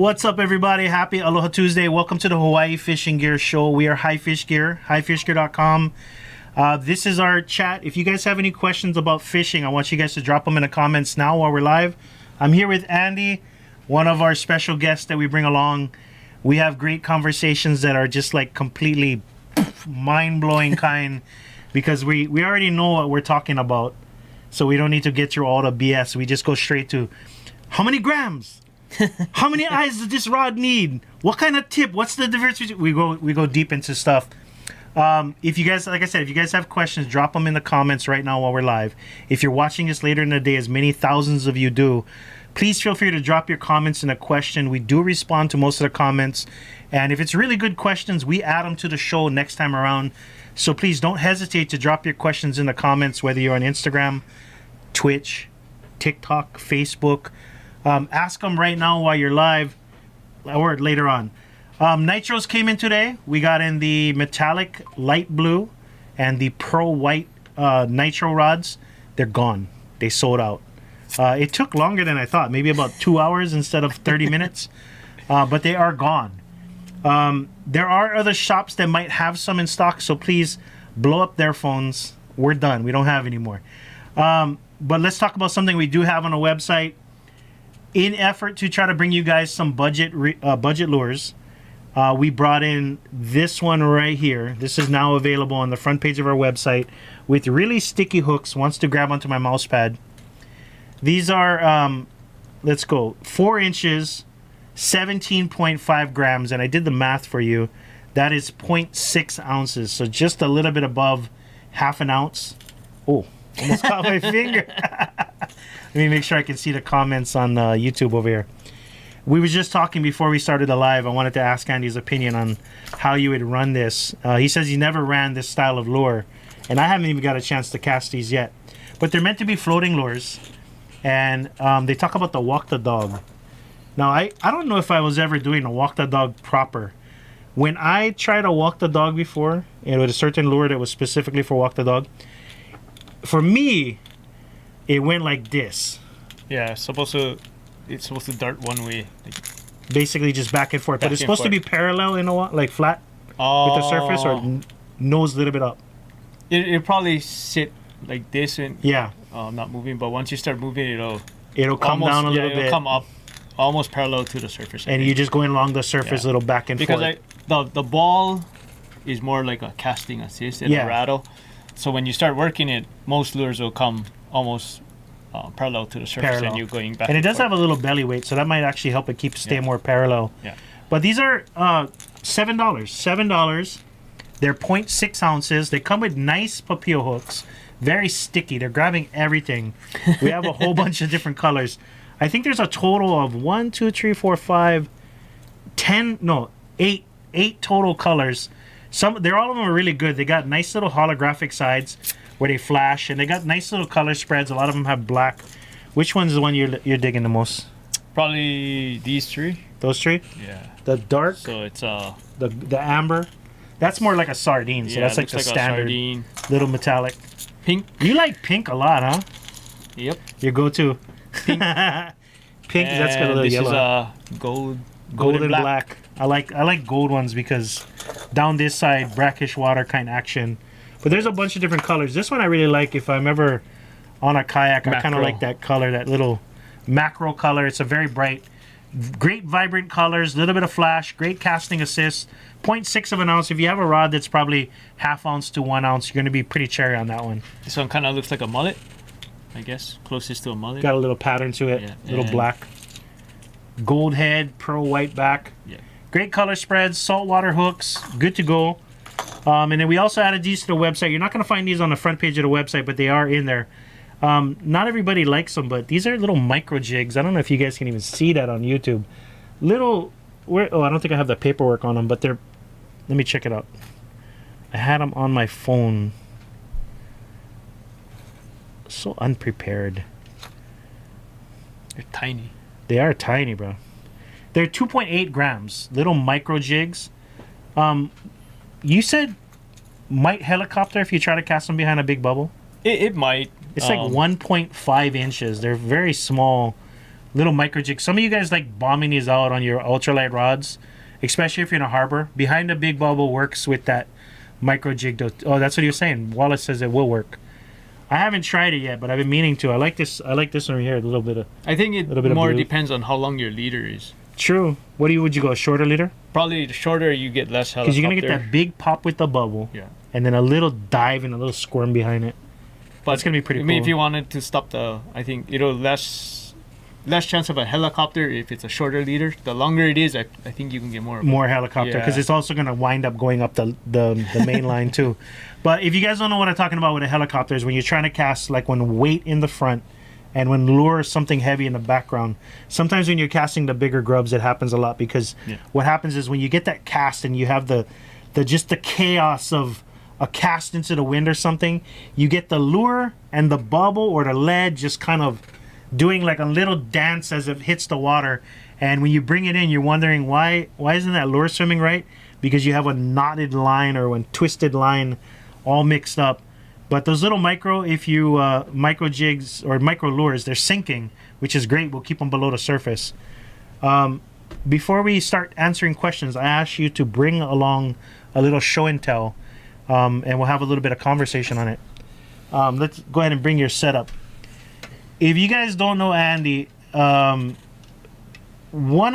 What's up, everybody? Happy Aloha Tuesday. Welcome to the Hawaii Fishing Gear Show. We are High Fish Gear, highfishgear.com. This is our chat. If you guys have any questions about fishing, I want you guys to drop them in the comments now while we're live. I'm here with Andy, one of our special guests that we bring along. We have great conversations that are just like completely mind-blowing kind because we already know what we're talking about. So we don't need to get through all the BS. We just go straight to how many grams? How many eyes does this rod need? What kind of tip? What's the difference? We go deep into stuff. If you guys, like I said, if you guys have questions, drop them in the comments right now while we're live. If you're watching this later in the day, as many thousands of you do, please feel free to drop your comments in a question. We do respond to most of the comments. And if it's really good questions, we add them to the show next time around. So please don't hesitate to drop your questions in the comments, whether you're on Instagram, Twitch, TikTok, Facebook. Ask them right now while you're live or later on. Nitros came in today. We got in the metallic light blue and the pearl white nitro rods. They're gone. They sold out. It took longer than I thought, maybe about 2 hours instead of 30 minutes, but they are gone. There are other shops that might have some in stock, so please blow up their phones. We're done. We don't have any more. But let's talk about something we do have on the website. In effort to try to bring you guys some budget lures, we brought in this one right here. This is now available on the front page of our website with really sticky hooks. Wants to grab onto my mouse pad. These are, let's go, 4 inches, 17.5 grams, and I did the math for you. That is 0.6 ounces, so just a little bit above half an ounce. Oh, almost caught my finger. Let me make sure I can see the comments on YouTube over here. We were just talking before we started the live. I wanted to ask Andy's opinion on how you would run this. He says he never ran this style of lure, and I haven't even got a chance to cast these yet. But they're meant to be floating lures, and they talk about the walk the dog. Now, I don't know if I was ever doing a walk the dog proper. When I tried to walk the dog before, and with a certain lure that was specifically for walk the dog, for me, it went like this. Yeah, it's supposed to dart one way. Basically just back and forth. But it's supposed to be parallel in a while, like flat with the surface, or nose a little bit up. It'll probably sit like this and yeah, not moving. But once you start moving, it'll come down a little bit. It'll come up almost parallel to the surface. And you're just going along the surface, little back and forth. Because the ball is more like a casting assist and a rattle. So when you start working it, most lures will come almost parallel to the surface, and you're going back. And it does have a little belly weight, so that might actually help it stay more parallel. Yeah. But these are $7. $7. They're 0.6 ounces. They come with nice papio hooks, very sticky. They're grabbing everything. We have a whole bunch of different colors. I think there's a total of 8 total colors. All of them are really good. They got nice little holographic sides where they flash, and they got nice little color spreads. A lot of them have black. Which one's the one you're digging the most? Probably these 3. Those 3? Yeah. The dark. So it's the amber. That's more like a sardine. So that's like the standard little metallic. Pink. You like pink a lot, huh? Yep. Your go-to. Pink. Pink. That's got a little yellow. This is gold and black. I like gold ones because down this side, brackish water kind of action. But there's a bunch of different colors. This one I really like. If I'm ever on a kayak, I kind of like that color, that little macro color. It's a very bright, great vibrant colors, a little bit of flash, great casting assist. 0.6 of an ounce. If you have a rod that's probably half ounce to 1 ounce, you're going to be pretty cherry on that one. This one kind of looks like a mullet, I guess. Closest to a mullet. Got a little pattern to it. Yeah. Little black. Gold head, pearl white back. Yeah. Great color spreads, saltwater hooks, good to go. And then we also added these to the website. You're not going to find these on the front page of the website, but they are in there. Not everybody likes them, but these are little micro jigs. I don't know if you guys can even see that on YouTube. I don't think I have the paperwork on them, but they're... Let me check it out. I had them on my phone. So unprepared. They're tiny. They are tiny, bro. They're 2.8 grams. Little micro jigs. You said might helicopter if you try to cast them behind a big bubble? It might. It's like 1.5 inches. They're very small little micro jigs. Some of you guys like bombing these out on your ultralight rods, especially if you're in a harbor. Behind the big bubble works with that micro jig. Oh, that's what you're saying. Wallace says it will work. I haven't tried it yet, but I've been meaning to. I like this one right here. A little bit of. I think it more depends on how long your leader is. True. Would you go a shorter leader? Probably the shorter you get less helicopter. Because you're gonna get that big pop with the bubble. Yeah. And then a little dive and a little squirm behind it. But it's gonna be pretty cool. If you wanted to stop I think it'll less chance of a helicopter if it's a shorter leader. The longer it is, I think you can get more helicopter, because it's also gonna wind up going up the main line too. But if you guys don't know what I'm talking about with a helicopter, is when you're trying to cast, like when weight in the front and when lure something heavy in the background. Sometimes when you're casting the bigger grubs, it happens a lot, because what happens is when you get that cast and you have the chaos of a cast into the wind or something, you get the lure and the bubble or the lead just kind of doing like a little dance as it hits the water. And when you bring it in, you're wondering why isn't that lure swimming right? Because you have a knotted line or a twisted line all mixed up. But those little micro jigs or micro lures, they're sinking, which is great. We'll keep them below the surface. Before we start answering questions, I ask you to bring along a little show and tell, and we'll have a little bit of conversation on it. Let's go ahead and bring your setup. If you guys don't know Andy, one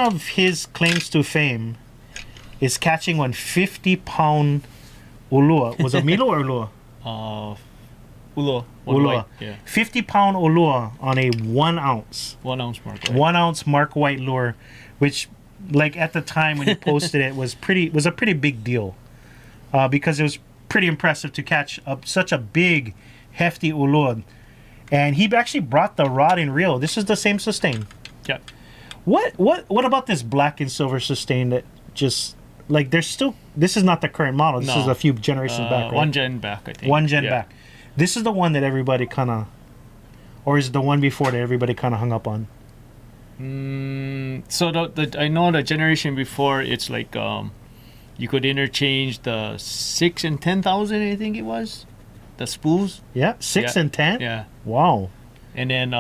of his claims to fame is catching one 50-pound ulua. Was it Milo or ulua? Ulua. Yeah. 50-pound ulua on a 1 ounce. 1 ounce Mark White. 1 ounce Mark White lure, which, like at the time when you posted it, was a pretty big deal, because it was pretty impressive to catch such a big, hefty ulua. And he actually brought the rod and reel. This is the same sustain. Yeah. What about this black and silver sustain that just, like, there's still, this is not the current model. This is a few generations back, right? 1 gen back, I think. 1 gen back. This is the one that everybody kind of, or is it the one before that everybody kind of hung up on? So I know the generation before, it's like you could interchange the 6 and 10,000, I think it was, the spools. Yeah, 6 and 10. Yeah. Wow. And then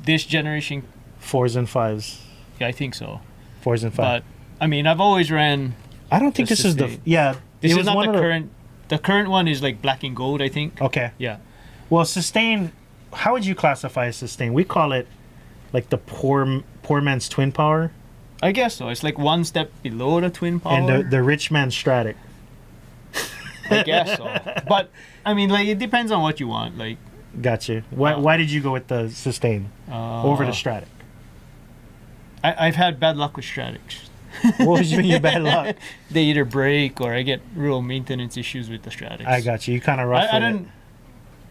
this generation, 4s and 5s. Yeah, I think so. 4s and 5s. But I mean, I've always ran. I don't think this is the. Yeah. This is not the current. The current one is like black and gold, I think. Okay. Yeah. Well, sustain. How would you classify a sustain? We call it like the poor man's twin power. I guess so. It's like one step below the twin power. And the rich man's Stratic. I guess so. But I mean, like, it depends on what you want. Like. Gotcha. Why did you go with the sustain over the Stratic? I've had bad luck with Stratics. What was your bad luck? They either break or I get real maintenance issues with the Stratics. I got you. You kind of rough it.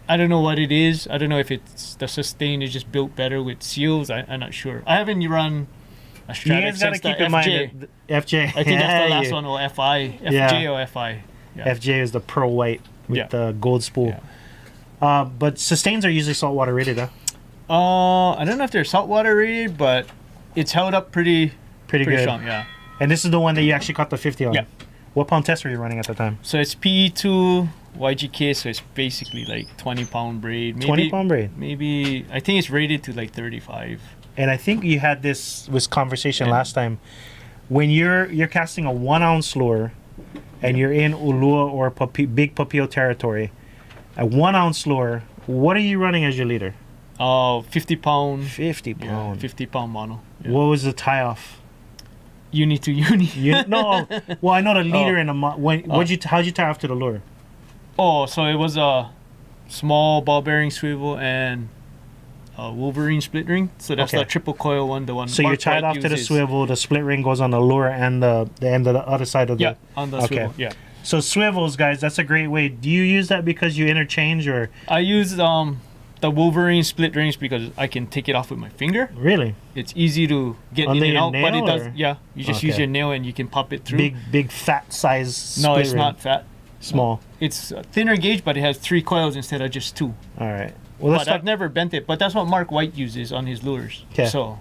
I don't know what it is. I don't know if it's the sustain is just built better with seals. I'm not sure. I haven't run a Stratic. You guys got to keep in mind FJ. I think that's the last one, or FI. FJ or FI. Yeah. FJ is the pearl white with the gold spool. Yeah. But sustains are usually saltwater rated, huh? I don't know if they're saltwater rated, but it's held up pretty good. Strong, yeah. And this is the one that you actually caught the 50 on. Yeah. What pound test were you running at the time? So it's PE2 YGK, so it's basically like 20-pound braid. 20-pound braid? Maybe, I think it's rated to like 35. And I think you had this conversation last time. When you're casting a 1 ounce lure and you're in Ulua or big Papio territory, a 1 ounce lure, what are you running as your leader? 50 pound. 50 pound. 50 pound mono. Yeah. What was the tie off? Uni to uni. No, well, I know the leader in the how'd you tie off to the lure? Oh, so it was a small ball bearing swivel and a Wolverine split ring. So that's the triple coil one, the one. So you're tied off to the swivel. The split ring goes on the lure and the end of the other side of the. On the swivel. Yeah. So swivels, guys, that's a great way. Do you use that because you interchange, or? I use the Wolverine split rings because I can take it off with my finger. Really? It's easy to get in and out, but it does. Yeah, you just use your nail and you can pop it through. Big fat size. No, it's not fat. Small. It's a thinner gauge, but it has 3 coils instead of just 2. All right. Well, but I've never bent it. But that's what Mark White uses on his lures. Okay. So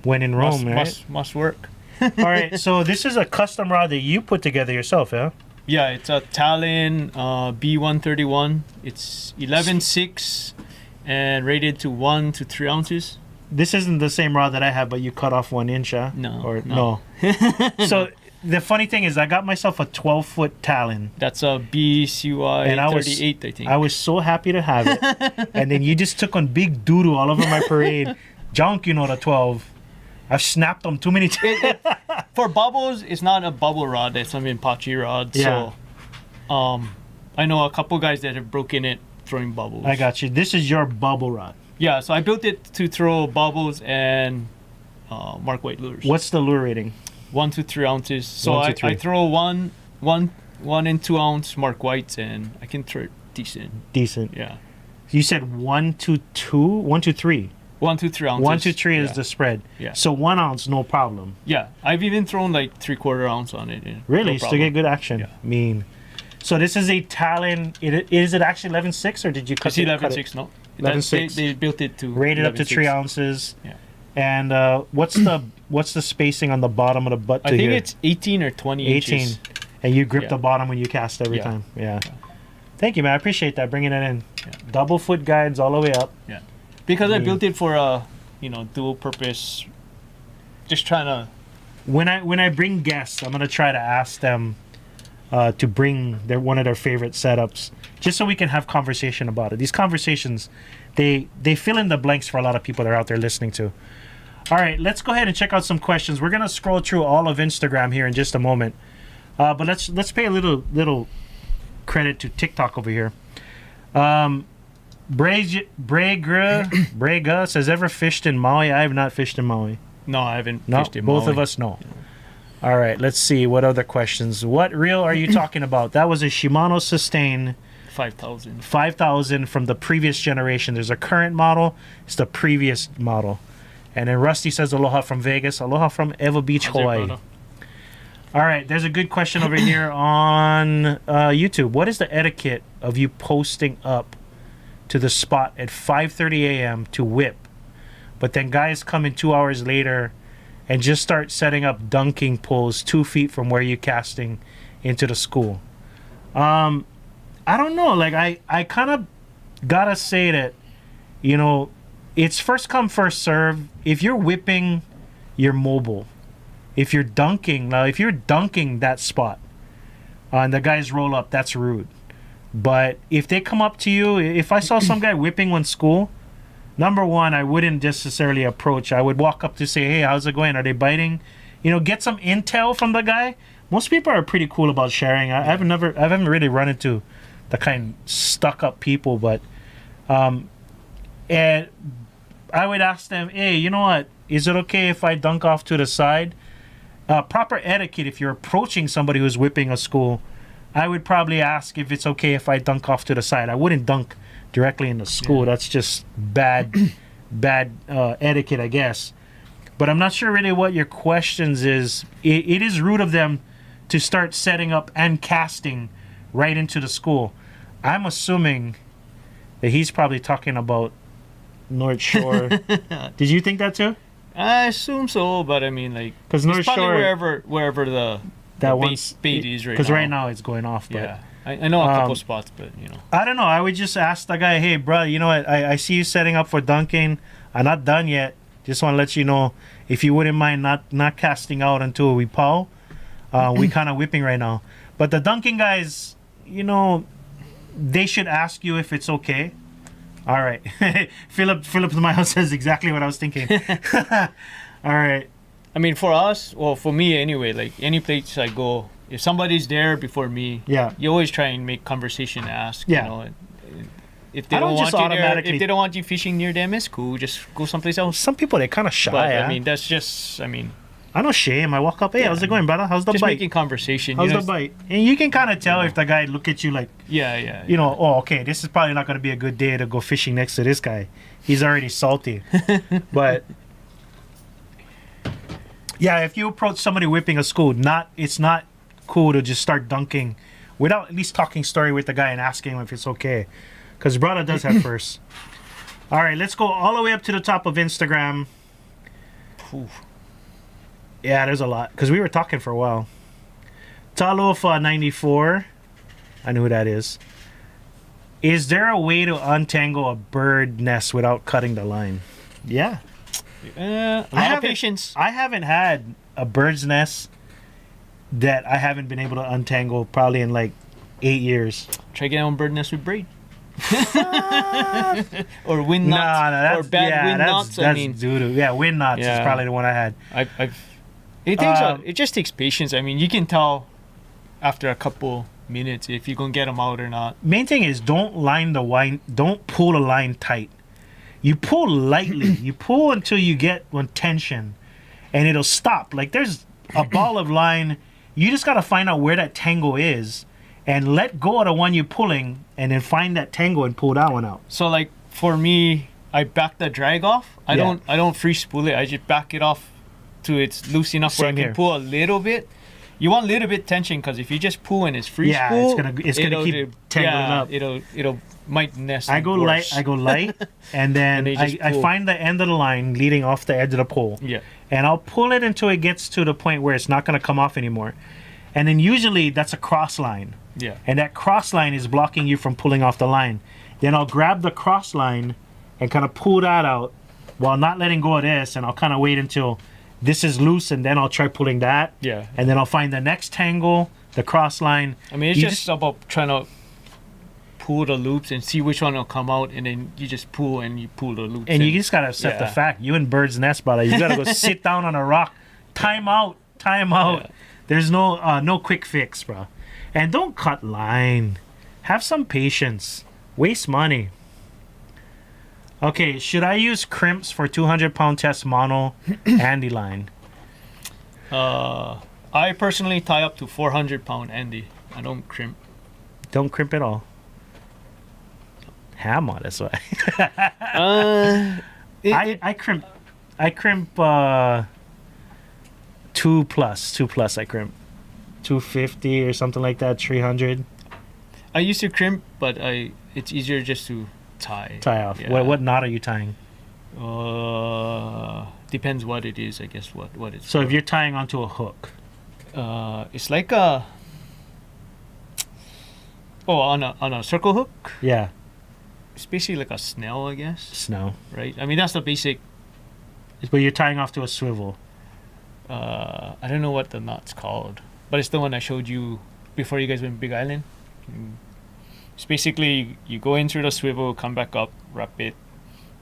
when in Rome, right? Must work. All right. So this is a custom rod that you put together yourself, yeah? Yeah, it's a Talon B131. It's 11.6 and rated to 1 to 3 ounces. this isn't the same rod that I have, but you cut off 1 inch, huh? No. So the funny thing is, I got myself a 12-foot Talon. That's a BCY And 38, I think. I was so happy to have it. And then you just took on big doo-doo all over my parade. Junk, you know, the 12. I've snapped them too many times. For bubbles, it's not a bubble rod. It's an Apache rod. Yeah. So, I know a couple guys that have broken it throwing bubbles. I got you. This is your bubble rod. Yeah, so I built it to throw bubbles and Mark White lures. What's the lure rating? 1 to 3 ounces. So 1 to 3. I throw one and 2 ounce Mark Whites, and I can throw it decent. Decent. Yeah. You said 1 to 2? 1 to 3? 1 to 3 ounces. 1 to 3 is the spread. Yeah. So 1 ounce, no problem. Yeah. I've even thrown like 3/4 ounce on it. Really? No Still get good action? Yeah. Mean. So this is a Talon. Is it actually 11.6 or did you cut It's it? 11.6, no. 11.6. They built it to Rated up to 3 11.6. ounces. Yeah. And what's the spacing on the bottom of the butt to I think here? it's 18 or 20 18. inches. And you grip Yeah. the bottom when you cast every Yeah. time. Yeah. Thank you, man. I appreciate that. Bringing it in. Yeah. Double foot guides all the way up. Yeah. Because I Mm. built it for a, dual purpose. Just trying to. When I bring guests, I'm gonna try to ask them to bring one of their favorite setups, just so we can have conversation about it. These conversations, they fill in the blanks for a lot of people that are out there listening to. All right, let's go ahead and check out some questions. We're gonna scroll through all of Instagram here in just a moment, but let's pay a little credit to TikTok over here. Brega says, ever fished in Maui? I have not fished in Maui. No, I haven't No, fished in both Maui. of us know. All right, let's see. What other questions? What reel are you talking about? That was a Shimano Sustain 5,000. 5000 from the previous generation. There's a current model. It's the previous model. And then Rusty says, aloha from Vegas. Aloha from Ewa Beach, How's it, Hawaii. brother? All right, there's a good question over here on YouTube. What is the etiquette of you posting up to the spot at 5:30 a.m. to whip, but then guys come in 2 hours later and just start setting up dunking poles 2 feet from where you're casting into the school? I don't know. Like, I kind of gotta say that, it's first come, first serve. If you're whipping, you're mobile. If you're dunking that spot and the guys roll up, that's rude. But if they come up to you, if I saw some guy whipping one school, number one, I wouldn't necessarily approach. I would walk up to say, hey, how's it going? Are they biting? Get some intel from the guy. Most people are pretty cool about sharing. I haven't really run into the kind stuck up people, but and I would ask them, hey, you know what? Is it okay if I dunk off to the side? Proper etiquette, if you're approaching somebody who's whipping a school, I would probably ask if it's okay if I dunk off to the side. I wouldn't dunk directly in the school. Yeah. That's just bad etiquette, I guess. But I'm not sure really what your questions is. It is rude of them to start setting up and casting right into the school. I'm assuming that he's probably talking about North Shore. Did you think that too? I assume so, but I mean, like, because North Shore, wherever the bait is right now. Because right now it's going off. But, yeah, I know a couple spots, but I don't know. I would just ask the guy, hey, bro, you know what? I see you setting up for dunking. I'm not done yet. Just want to let you know, if you wouldn't mind not casting out until we pow. We kind of whipping right now. But the dunking guys, they should ask you if it's okay. All right. Philip Mayo says exactly what I was thinking. All right. I mean, for us, well, for me anyway, like any place I go, if somebody's there before me, you always try and make conversation, ask. If they don't want you there, if they don't want you fishing near them, it's cool. Just go someplace else. Some people, they're kind of shy. But, I mean, that's just, I know shame. I walk up, hey, how's it going, brother? How's the just bite? Just making conversation. How's the bite? And you can kind of tell if the guy look at you like, oh, okay, this is probably not going to be a good day to go fishing next to this guy. He's already salty. But yeah, if you approach somebody whipping a school, it's not cool to just start dunking without at least talking story with the guy and asking him if it's okay. Because brother does that first. All right, let's go all the way up to the top of Instagram. Oof. Yeah, there's a lot. Because we were talking for a while. Talofa94. I know who that is. Is there a way to untangle a bird nest without cutting the line? Yeah. A lot of patience. I haven't had a bird's nest that I haven't been able to untangle probably in like 8 years. Try getting on bird nest with braid. Or wind knots. Or bad wind knots. That's doo-doo. Yeah, wind knots is probably the one I had. It just takes patience. I mean, you can tell after a couple minutes if you're gonna get them out or not. Main thing is don't pull the line tight. You pull lightly. You pull until you get one tension, and it'll stop. Like there's a ball of line. You just gotta find out where that tangle is, and let go of the one you're pulling, and then find that tangle and pull that one out. So like for me, I back the drag off. I don't free spool it. I just back it off to it's loose enough where I can pull a little bit. You want a little bit tension because if you just pull and it's free spool, it's gonna keep tangling up. It'll might nest. I go light, and then I find the end of the line leading off the edge of the pole. Yeah. And I'll pull it until it gets to the point where it's not gonna come off anymore. And then usually that's a cross line. Yeah. And that cross line is blocking you from pulling off the line. Then I'll grab the cross line and kind of pull that out while not letting go of this, and I'll kind of wait until this is loose, and then I'll try pulling that. Yeah. And then I'll find the next tangle, the cross line. I mean, it's just about trying to pull the loops and see which one will come out, and then you just pull and you pull the loops. And you just gotta accept the fact you in bird's nest, brother. You gotta go sit down on a rock. Time out. Yeah. There's no quick fix, bro. And don't cut line. Have some patience. Waste money. Okay, should I use crimps for 200-pound test mono Andy line? I personally tie up to 400-pound Andy. I don't crimp. Don't crimp at all. Hammer, that's why. I crimp. I crimp 2 plus. I crimp 250 or something like that. 300. I used to crimp, but it's easier just to tie off. Yeah. What knot are you tying? Depends what it is, I guess. What it's so for. If you're tying onto a hook, it's like on a circle hook. Yeah, it's basically like a snell, I guess. Snell, right? I mean, that's the basic. But you're tying off to a swivel. I don't know what the knot's called, but it's the one I showed you before you guys went Big Island. It's basically you go in through the swivel, come back up, wrap it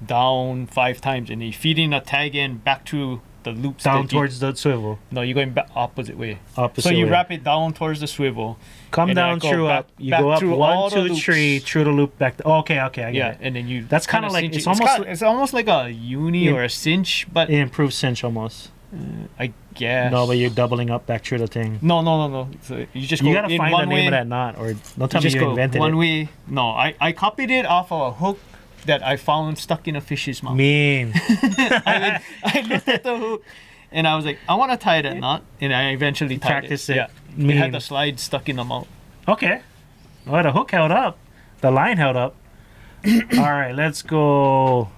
down 5 times, and you feed in a tag end back to the loops. Down towards the swivel. No, you're going back opposite way. So you wrap it down towards the swivel. Come down, true up. You go up 1, 2, 3, true the loop back. Okay, I get it. And then you. That's kind of like it's almost like a uni or a cinch, but it improves cinch almost. I guess. No, but you're doubling up back through the thing. No. So you just go gotta find the name of that knot, or don't tell me you invented one way. No, I copied it off of a hook that I found stuck in a fish's mouth. Mean. I looked at the hook and I was like, I want to tie that knot, and I eventually tied it. Yeah. It had the slide stuck in the mouth. Okay. Well, the hook held up. The line held up. All right, let's go.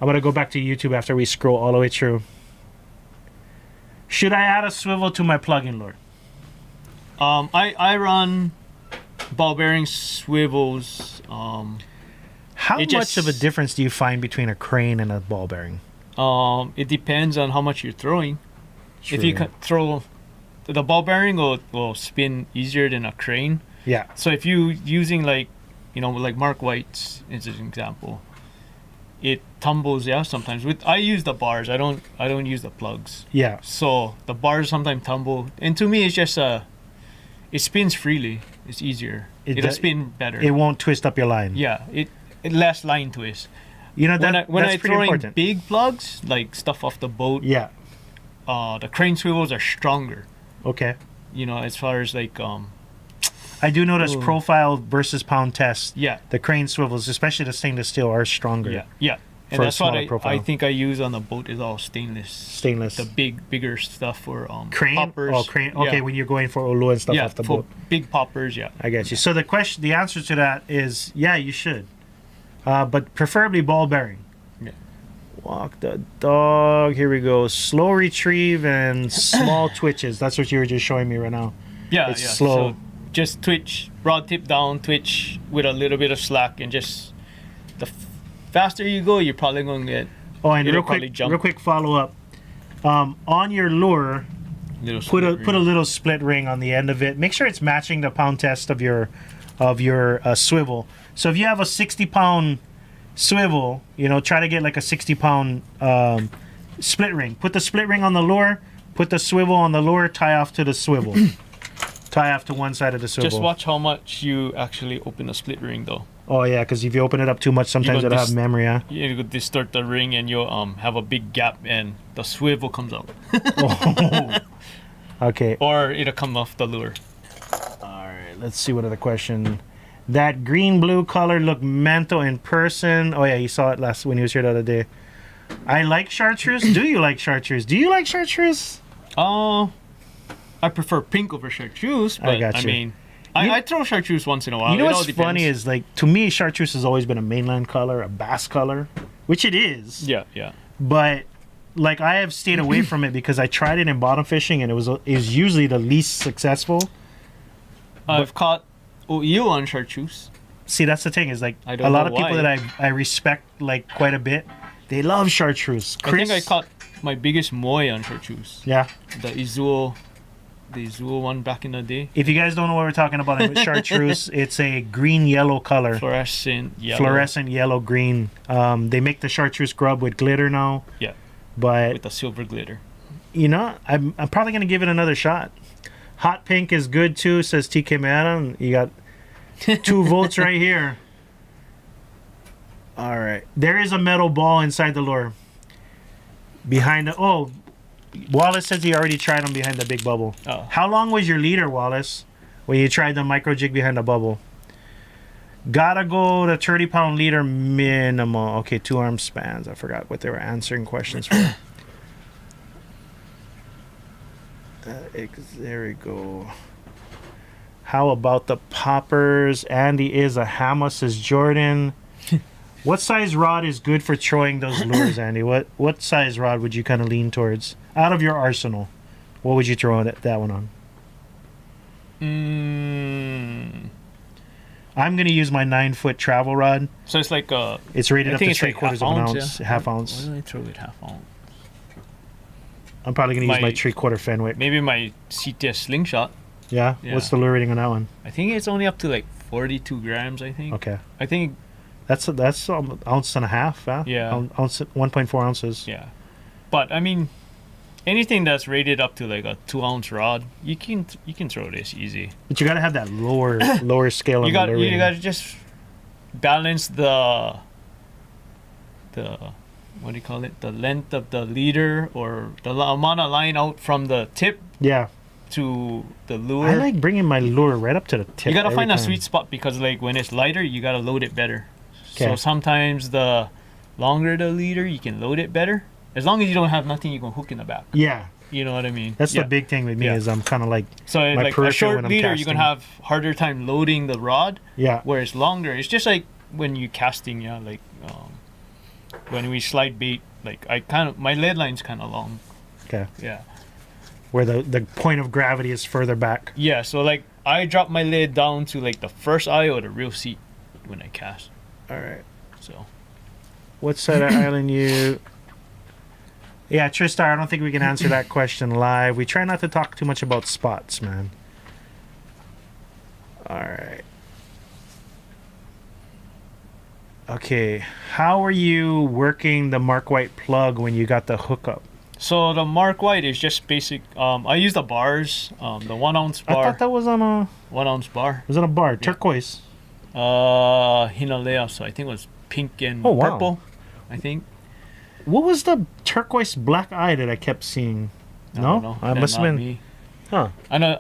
I'm gonna go back to YouTube after we scroll all the way through. Should I add a swivel to my plug-in lure? I run ball bearing swivels. How much of a difference do you find between a crane and a ball bearing? It depends on how much you're throwing. True. If you throw the ball bearing will spin easier than a crane. Yeah. So if you using like Mark White's as an example, it tumbles sometimes. I use the bars. I don't use the plugs. Yeah. So the bars sometimes tumble, and to me it's just it spins freely. It's easier. It'll spin better. It won't twist up your line. Yeah. It less line twist. That's I pretty important. Big plugs like stuff off the boat. Yeah. The crane swivels are stronger. Okay. As far as like I do notice profile versus pound test. Yeah. The crane swivels, especially the stainless steel, are stronger. Yeah. And that's what I think I use on the boat is all stainless. Stainless. The bigger stuff for crane poppers. Oh, crane. Okay, when you're going for Olu and stuff off the boat. Big poppers. Yeah. I get you. So the answer to that is you should, but preferably ball bearing. Yeah. Walk the dog. Here we go. Slow retrieve and small twitches. That's what you were just showing me right now. Yeah. It's slow. So just twitch, rod tip down, twitch with a little bit of slack, and just the faster you go, you're probably going to get Oh, and real quick follow up. On your lure, put a little split ring on the end of it. Make sure it's matching the pound test of your swivel. So if you have a 60-pound swivel, try to get like a 60-pound split ring. Put the split ring on the lure. Put the swivel on the lure. Tie off to the swivel. Tie off to one side of the swivel. Just watch how much you actually open the split ring, though. Oh yeah, because if you open it up too much, sometimes it'll have memory. You could distort the ring, and you'll have a big gap, and the swivel comes out. Oh. Okay. Or it'll come off the lure. All right. Let's see what other question. That green-blue color looked mental in person. Oh yeah, you saw it when he was here the other day. I like chartreuse. Do you like chartreuse? Do you like chartreuse? I prefer pink over chartreuse, but I mean, I throw chartreuse once in a while. You know what's funny is, like, to me, chartreuse has always been a mainland color, a bass color, which it is. Yeah, yeah. But like, I have stayed away from it because I tried it in bottom fishing, and it was usually the least successful. I've caught eel on chartreuse. See, that's the thing, is like a lot of people that I respect like quite a bit, they love chartreuse. I think I caught my biggest moi on chartreuse. Yeah. The Izuo one back in the day. If you guys don't know what we're talking about with chartreuse, it's a green-yellow color. Fluorescent yellow green. They make the chartreuse grub with glitter now. Yeah. But with the silver glitter. I'm probably gonna give it another shot. Hot pink is good too, says TK Madam. You got 2 votes right here. All right. There is a metal ball inside the lure. Behind the Wallace says he already tried them behind the big bubble. Oh. How long was your leader, Wallace, when you tried the micro jig behind the bubble? Gotta go to 30-pound leader minimal. Okay, 2 arm spans. I forgot what they were answering questions for. There we go. How about the poppers? Andy is a hammer, says Jordan. What size rod is good for throwing those lures, Andy? What size rod would you kind of lean towards? Out of your arsenal, what would you throw that one on? I'm going to use my 9-foot travel rod. So it's like it's rated up to 3/4 of an ounce. Yeah. Half ounce. Why do I throw it half ounce? I'm probably going to use my 3/4 Fenwick. Maybe my CTS slingshot. Yeah? What's the lure rating on that one? I think it's only up to like 42 grams, I think. Okay. I think... That's an ounce and a half, huh? Yeah. 1.4 ounces. Yeah. But, I mean, anything that's rated up to like a 2-ounce rod, you can throw this easy. But you got to have that lower scale. You got to just balance the what do you call it? The length of the leader, or the amount of line out from the tip. Yeah. To the lure. I like bringing my lure right up to the tip. You gotta find a sweet spot, because like when it's lighter, you gotta load it better. Okay. So sometimes the longer the leader, you can load it better. As long as you don't have nothing you can hook in the back. Yeah. You know what I mean? That's the big thing with me is I'm kind of like, so my like a short leader, casting. you can have harder time loading the rod. Yeah. Whereas longer, it's just like when you casting, like when we slide bait, like my lead line's kind of long. Okay. Yeah. Where the point of gravity is further back. Yeah, so like I drop my lead down to like the first eye or the real seat when I cast. All right. So, what side of island you? Yeah, Tristar, I don't think we can answer that question live. We try not to talk too much about spots, man. All right. Okay, how are you working the Mark White plug when you got the hookup? So the Mark White is just basic. I use the bars, the 1 ounce bar. I thought that was on a 1 ounce bar. It was on a bar, turquoise. Hinalea, so I think it was pink and purple. I think. What was the turquoise black eye that I kept seeing? I don't know. I must have been. Me. Huh. I know.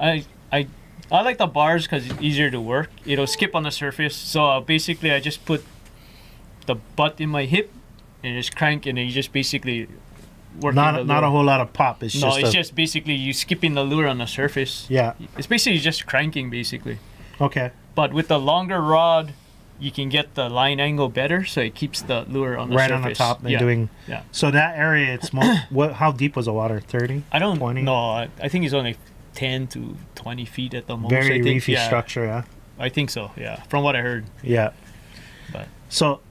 I like the bars because it's easier to work. It'll skip on the surface. So basically, I just put the butt in my hip and just crank, and then you just basically work. Not a whole lot of pop. It's just basically you skipping the lure on the surface. Yeah. It's basically just cranking, basically. Okay. But with the longer rod, you can get the line angle better, so it keeps the lure on the surface. Right on the top and doing. Yeah. So that area, it's more. How deep was the water? 30? I don't 20? know. I think it's only 10 to 20 feet at the most. Very reefy structure, yeah. I think so. Yeah, from what I heard. Yeah. But so,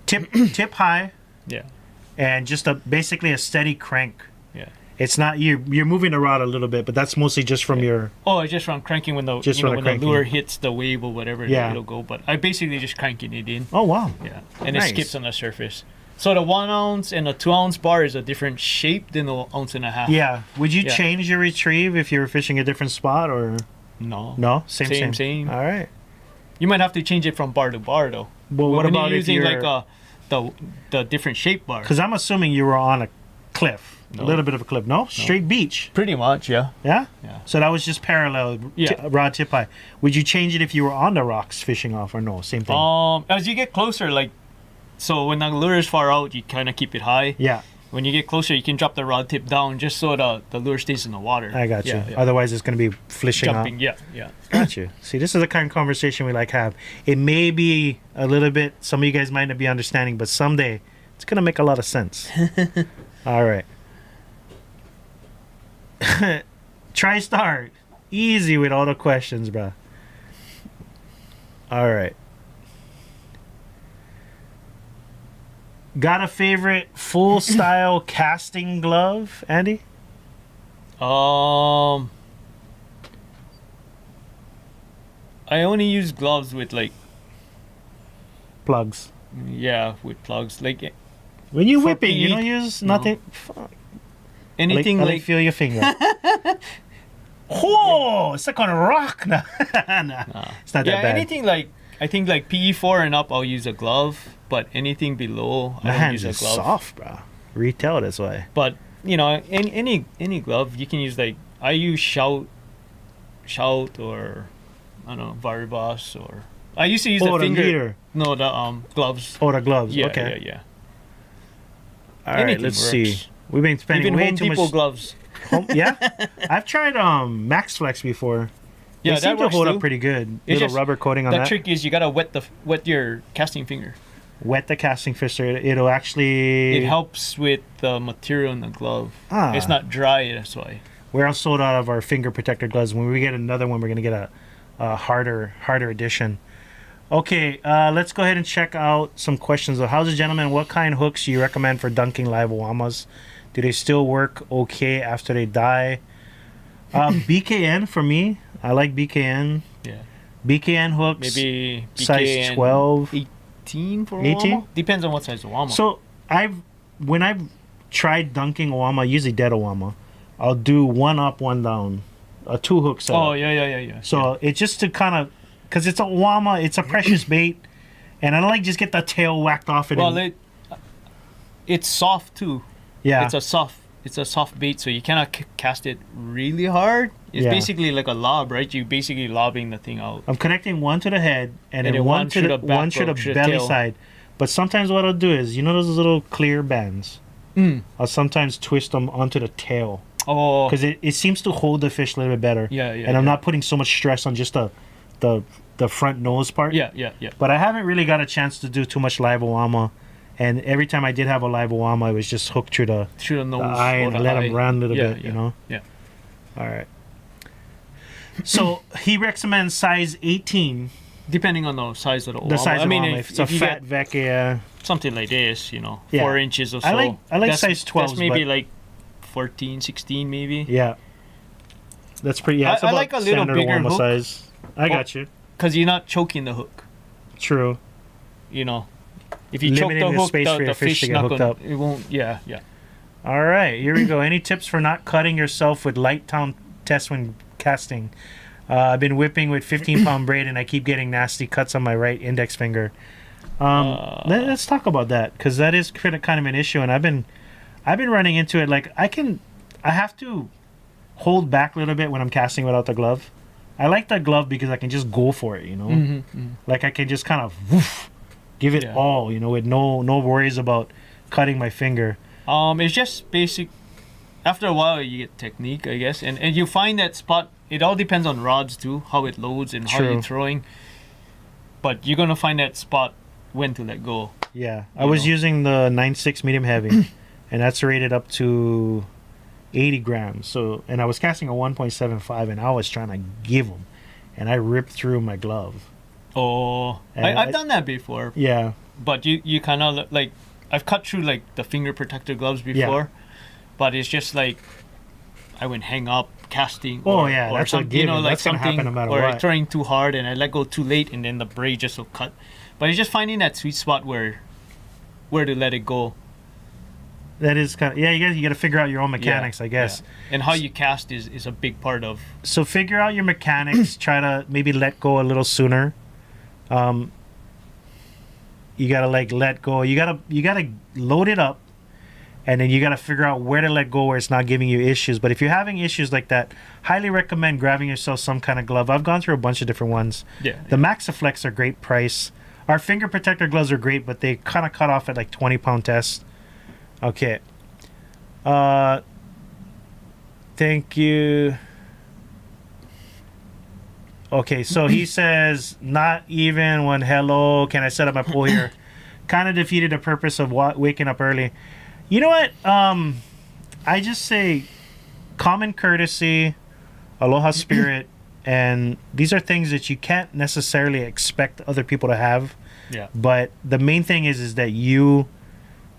tip high. Yeah. and just basically a steady crank. Yeah. It's not you're moving the rod a little bit, but that's mostly just from your. Oh, it's just from cranking when the the lure hits the wave or whatever. Yeah. It'll go. But I basically just cranking it in. Oh wow. Yeah, and nice. It skips on the surface. So the 1 ounce and the 2 ounce bar is a different shape than the 1.5 ounce. Yeah. Would you change your retrieve if you were fishing a different spot or? No. No. Same. All right. You might have to change it from bar to bar though. Well, what about if you're using like the different shape bar? Because I'm assuming you were on a cliff. No. A little bit of a cliff. No? Straight beach. Pretty much, yeah. Yeah? Yeah. So that was just parallel rod tip high. Would you change it if you were on the rocks fishing off or no? Same thing? As you get closer, like, so when the lure is far out, you kind of keep it high. Yeah. When you get closer, you can drop the rod tip down just so the lure stays in the water. I got you. Yeah. Otherwise, it's going to be flishing jumping, out. Yeah. Got you. See, this is the kind of conversation we like have. It may be a little bit, some of you guys might not be understanding, but someday it's going to make a lot of sense. All right. TriStar. Easy with all the questions, bro. All right. Got a favorite full style casting glove, Andy? I only use gloves with like plugs. Yeah, with plugs. Like when you whipping, you don't use nothing. No. Anything like feel your finger. Whoa! It's like on a rock. Nah, it's not that bad. Anything like I think like PE4 and up, I'll use a glove. But anything below, I don't use a glove. My hands are soft, bro. Retail this way. But you know, any glove you can use. Like I use Shout, or I don't know, Variboss, or I used to use the finger. Leader. No, the gloves. Oh, the gloves. Yeah, okay. Yeah. All right, let's see. We've been spending even way Home too Depot much. Gloves. Yeah, I've tried Max Flex before. Yeah, they seem to hold up pretty good. It's little rubber coating on that. The trick is you gotta wet your casting finger. Wet the casting finger. It'll actually. It helps with the material in the glove. It's not dry. That's why. We're all sold out of our finger protector gloves. When we get another one, we're gonna get a harder edition. Okay, let's go ahead and check out some questions. How's it, gentlemen? What kind of hooks do you recommend for dunking live awamas? Do they still work okay after they die? BKN for me. I like BKN. Yeah. BKN hooks. Maybe BKN size 12. 18 for awama? Depends on what size awama. So when I've tried dunking awama, usually dead awama, I'll do one up, one down, a 2 hook setup. Oh yeah. So it's just to kind of, because it's a awama, it's a precious bait, and I don't like just get the tail whacked off it. Well, it's soft too. Yeah. It's a soft bait, so you cannot cast it really hard. It's basically like a lob, right? You're basically lobbing the thing out. I'm connecting one to the head and then one to the belly side. But sometimes what I'll do is, you know those little clear bands? I'll sometimes twist them onto the tail. Oh. Because it seems to hold the fish a little bit better. Yeah. And I'm not putting so much stress on just the front nose part. Yeah. But I haven't really got a chance to do too much live awama. And every time I did have a live awama, it was just hooked through the nose, eye and let them run a little bit, you know? Yeah. All right. So he recommends size 18. Depending on the size of the awama. The size of the awama. If it's a fat vecchia. Something like this, 4 inches or so. I like size 12. That's maybe like 14, 16 maybe. Yeah. That's pretty, yeah. I like a little bigger hook. Size. I got you. Because you're not choking the hook. True. If you choke the hook, the fish not going to, it won't, yeah. All right, here we go. Any tips for not cutting yourself with light town test when casting? I've been whipping with 15-pound braid and I keep getting nasty cuts on my right index finger. Let's talk about that, because that is kind of an issue, and I've been running into it. Like I have to hold back a little bit when I'm casting without the glove. I like the glove because I can just go for it, Like I can just kind of give it all, with no worries about cutting my finger. It's just basic. After a while, you get technique, I guess, and you find that spot. It all depends on rods too, how it loads and how you're throwing. But you're gonna find that spot when to let go. Yeah, I was using the 9.6 medium heavy, and that's rated up to 80 grams. So, and I was casting a 1.75, and I was trying to give them, and I ripped through my glove. Oh, I've done that before. Yeah. But you kind of like, I've cut through like the finger protector gloves before, but it's just like I would hang up casting. Or that's something, you know, like something, no or throwing too hard and I let go too late and then the braid just will cut. But it's just finding that sweet spot where to let it go. That is kind of, you got to figure out your own mechanics, I guess. Yeah. And how you cast is a big part of. So figure out your mechanics. Try to maybe let go a little sooner. You gotta like let go. You gotta load it up, and then you gotta figure out where to let go where it's not giving you issues. But if you're having issues like that, highly recommend grabbing yourself some kind of glove. I've gone through a bunch of different ones. The Maxiflex are great price. Our finger protector gloves are great, but they kind of cut off at like 20-pound test. Okay. Thank you. Okay, so he says, not even when hello, can I set up my pool here? Kind of defeated the purpose of waking up early. You know what? I just say common courtesy, aloha spirit, and these are things that you can't necessarily expect other people to have. Yeah. But the main thing is that you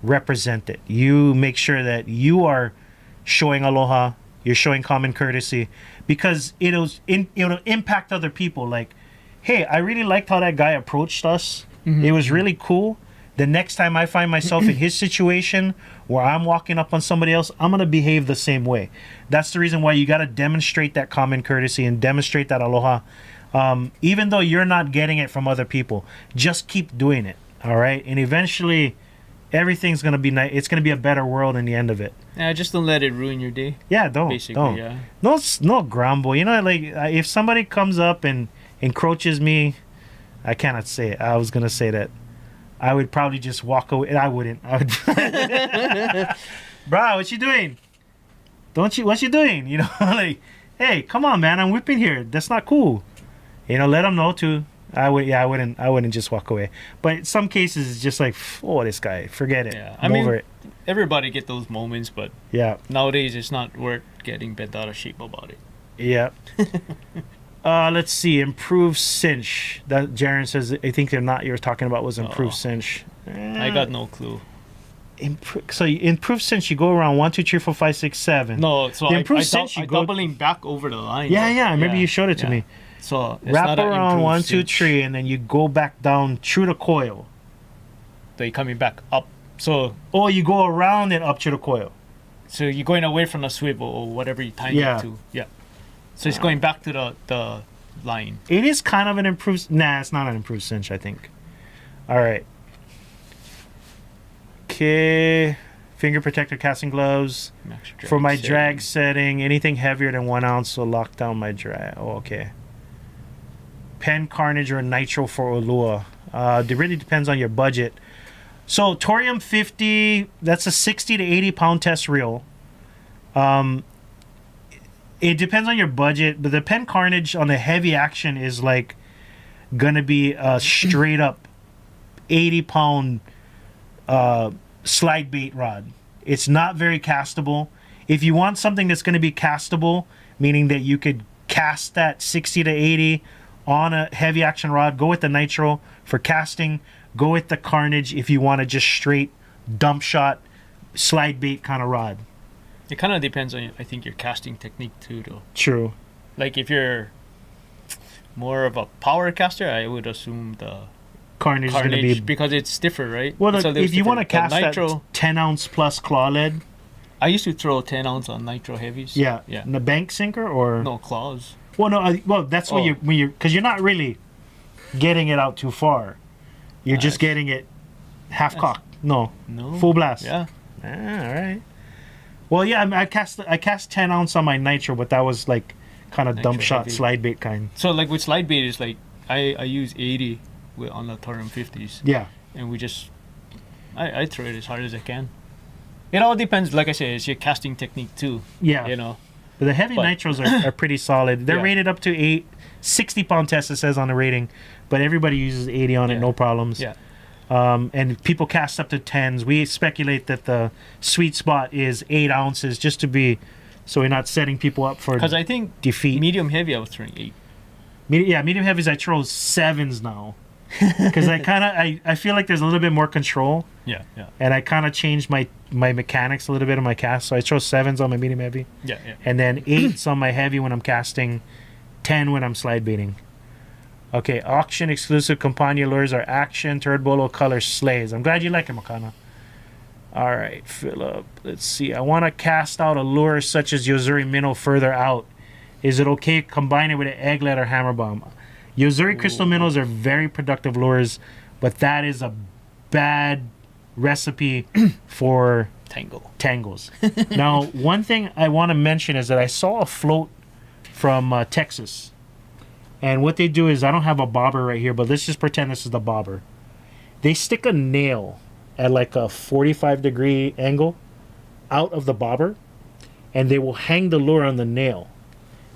represent it. You make sure that you are showing aloha, you're showing common courtesy, because it'll impact other people. Like, hey, I really liked how that guy approached us. It was really cool. The next time I find myself in his situation where I'm walking up on somebody else, I'm going to behave the same way. That's the reason why you got to demonstrate that common courtesy and demonstrate that aloha. Even though you're not getting it from other people, just keep doing it. All right. And eventually everything's going to be nice. It's going to be a better world in the end of it. Yeah, just don't let it ruin your day. Yeah, don't. Basically, don't. Yeah. No grumble. You know, like if somebody comes up and encroaches me, I cannot say it. I was going to say that. I would probably just walk away. I wouldn't. I would. Bro, what you doing? What you doing? You know, like, hey, come on, man. I'm whipping here. That's not cool. You know, let them know too. I wouldn't just walk away. But in some cases, it's just like, oh, this guy, forget it. Yeah, I'm over it. Everybody get those moments, but nowadays it's not worth getting bent out of shape about it. Yeah. Let's see. Improved cinch. That Jaren says, I think they're not. You're talking about was improved cinch. I got no clue. So improved cinch, you go around 1, 2, 3, 4, 5, 6, 7. No, so the improved cinch, you go doubling back over the line. Yeah, I remember you showed it to me. So it's wrap not around 1, 2, cinch. 3, and then you go back down through the coil. So you're coming back up. So you go around and up to the coil. So you're going away from the swivel or whatever you tied it to. Yeah. So it's going back to the line. It is kind of an improved... Nah, it's not an improved cinch, I think. All right. Okay. Finger protector casting gloves. For my drag setting, anything heavier than 1 ounce will lock down my drag. Oh, okay. Pen Carnage or Nitro for Ulua. It really depends on your budget. So Thorium 50, that's a 60 to 80 pound test reel. It depends on your budget, but the Pen Carnage on the heavy action is like gonna be a straight up 80 pound slide bait rod. It's not very castable. If you want something that's gonna be castable, meaning that you could cast that 60 to 80 on a heavy action rod, go with the Nitro. For casting, go with the Carnage if you want to just straight dump shot slide bait kind of rod. It kind of depends on, I think, your casting technique too, though. True. Like if you're more of a power caster, I would assume the Carnage is going to be, because it's stiffer, right? Well, if you want to cast Nitro, that 10 ounce plus claw lead. I used to throw 10 ounce on Nitro heavies. Yeah. In the bank sinker or no claws. Well, no. That's when you're because you're not really getting it out too far. You're just getting it half cocked. No. Full blast. Yeah. All right. Well, yeah, I cast 10 ounce on my Nitro, but that was like kind of dump shot slide bait kind. So like with slide bait is like I use 80 on the Thorium 50s. Yeah. And we just I throw it as hard as I can. It all depends, like I said, it's your casting technique too. Yeah. You know. But the heavy Nitros are pretty solid. They're rated up to 60 pound test, it says on the rating, but everybody uses 80 on it, no problems. Yeah. And people cast up to 10s. We speculate that the sweet spot is 8 ounces, just to be, so we're not setting people up for because I think defeat. Medium heavy, I was throwing 8. Medium heavies, I throw 7s now. because I feel like there's a little bit more control. Yeah, yeah. And I kind of changed my mechanics a little bit on my cast. So I throw 7s on my medium heavy. Yeah, yeah. And then 8s on my heavy when I'm casting, 10 when I'm slide baiting. Okay, auction exclusive Campania lures are action, third bolo color slays. I'm glad you like it, Makana. All right, Philip. Let's see. I want to cast out a lure such as Yozuri Minnow further out. Is it okay combining with an egglet or hammer bomb? Yozuri Crystal Minnows are very productive lures, but that is a bad recipe for tangles. Now, one thing I want to mention is that I saw a float from Texas. And what they do is, I don't have a bobber right here, but let's just pretend this is the bobber. They stick a nail at like a 45-degree angle out of the bobber, and they will hang the lure on the nail.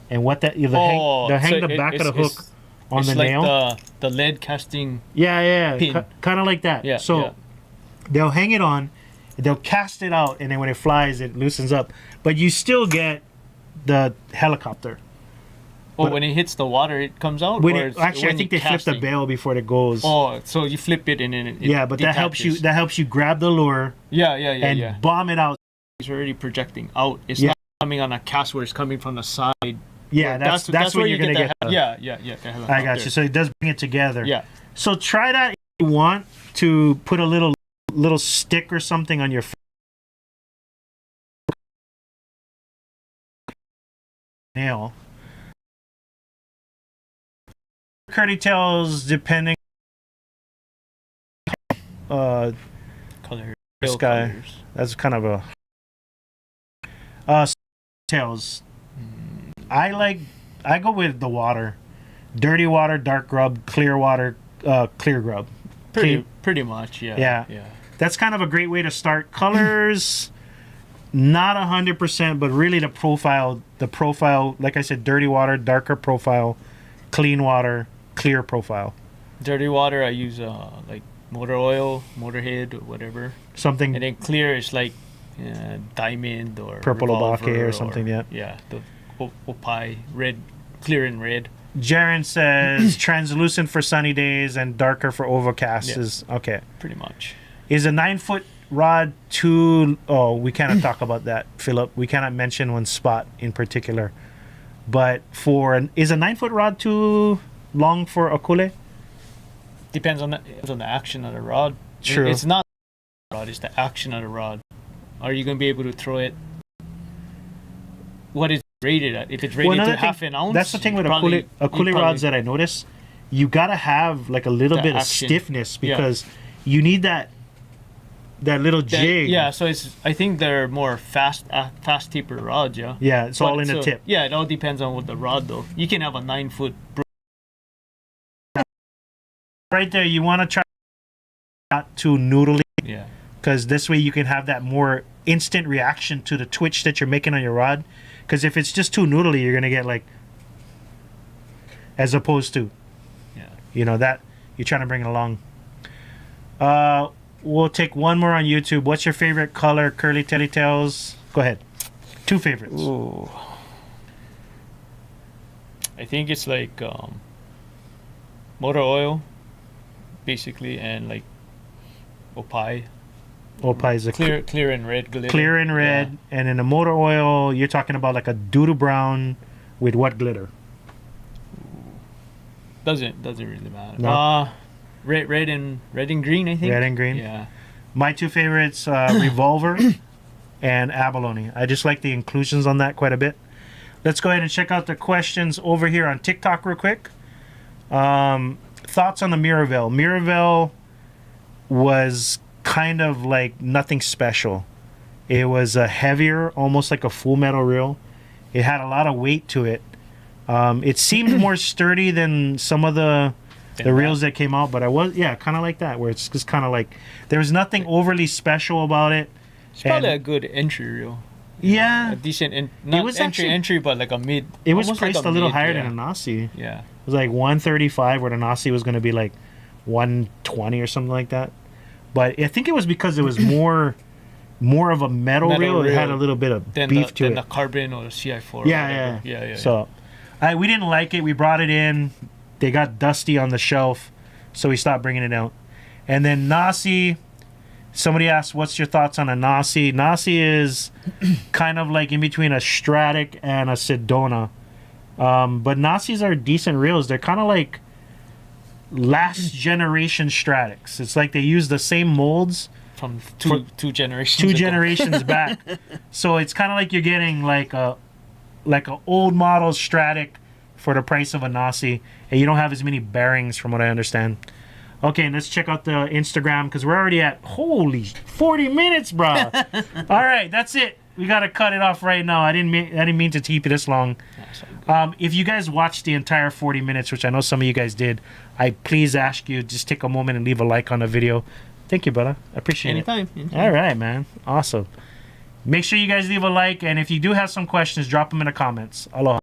And what that they'll hang the back of the hook on the nail. Like the lead casting. Yeah. Kind of like that. Yeah. So they'll hang it on, they'll cast it out, and then when it flies, it loosens up. But you still get the helicopter. Oh, when it hits the water, it comes out. I think they flip the bail before it goes. Oh, so you flip it and then it but detaches. that helps you grab the lure. And bomb it out. It's already projecting out. It's not coming on a cast where it's coming from the side. Yeah, that's where you're gonna get. I got you. So it does bring it together. Yeah. So try that if you want to put a little stick or something on your nail. Curly tails, depending color this guy colors. That's kind of a tails. I go with the water, dirty water, dark grub, clear water, clear grub. Pretty much, yeah. That's kind of a great way to start. Colors, not 100%, but really the profile, like I said, dirty water, darker profile, clean water, clear profile. Dirty water, I use like motor oil, motorhead, or whatever. Something. And then clear is like diamond or purple obake or something. Yeah, the opie red, clear and red. Jaren says translucent for sunny days and darker for overcast is okay. Pretty much. Is a 9-foot rod too? Oh, we cannot talk about that, Philip. We cannot mention one spot in particular. But is a 9-foot rod too long for a kule? Depends on the action of the rod. True. It's not the rod; it's the action of the rod. Are you going to be able to throw it? What is it rated at? If it's rated to half an ounce, that's the thing with a kule rods that I notice. You gotta have like a little bit of stiffness because you need that little jig. So I think they're more fast taper rods. Yeah, it's all in the tip. Yeah, it all depends on what the rod though. You can have a 9-foot. Right there, you want to try not too noodly. Yeah. Because this way you can have that more instant reaction to the twitch that you're making on your rod. Because if it's just too noodly, you're gonna get like, as opposed to, that you're trying to bring it along. We'll take one more on YouTube. What's your favorite color, curly tails? Go ahead. 2 favorites. Ooh. I think it's like motor oil, basically, and like opie. Opie is a clear and red glitter. Clear and red, and in the motor oil, you're talking about like a doodle brown with what glitter? Doesn't really matter. No. Red and green, I think. Red and green. Yeah. My 2 favorites, Revolver and Abalone. I just like the inclusions on that quite a bit. Let's go ahead and check out the questions over here on TikTok real quick. Thoughts on the Miraval? Miraval was kind of like nothing special. It was a heavier, almost like a full metal reel. It had a lot of weight to it. It seemed more sturdy than some of the reels that came out, but kind of like that, where it's just kind of like there was nothing overly special about it. It's probably a good entry reel. Yeah, a decent, not entry, but like a mid. It was priced like a little higher than a Nasi. Yeah, it was like 135, where the Nasi was going to be like 120 or something like that. But I think it was because it was more of a metal reel. It had a little bit of beef to it. Than the carbon or the CI4. Yeah. So, we didn't like it. We brought it in. They got dusty on the shelf. so we stopped bringing it out. And then Nasi, somebody asked, what's your thoughts on a Nasi? Nasi is kind of like in between a Stratic and a Sedona. But Nasis are decent reels. They're kind of like last generation Stratics. It's like they use the same molds from two generations generations back. So it's kind of like you're getting like a old model Stratic for the price of a Nasi, and you don't have as many bearings from what I understand. Okay, and let's check out the Instagram because we're already at, holy, 40 minutes, bro. All right, that's it. We got to cut it off right now. I didn't mean to keep it this long. If you guys watched the entire 40 minutes, which I know some of you guys did, I please ask you, just take a moment and leave a like on the video. Thank you, brother. I appreciate it. Anytime. All right, man. Awesome. Make sure you guys leave a like, and if you do have some questions, drop them in the comments. Aloha.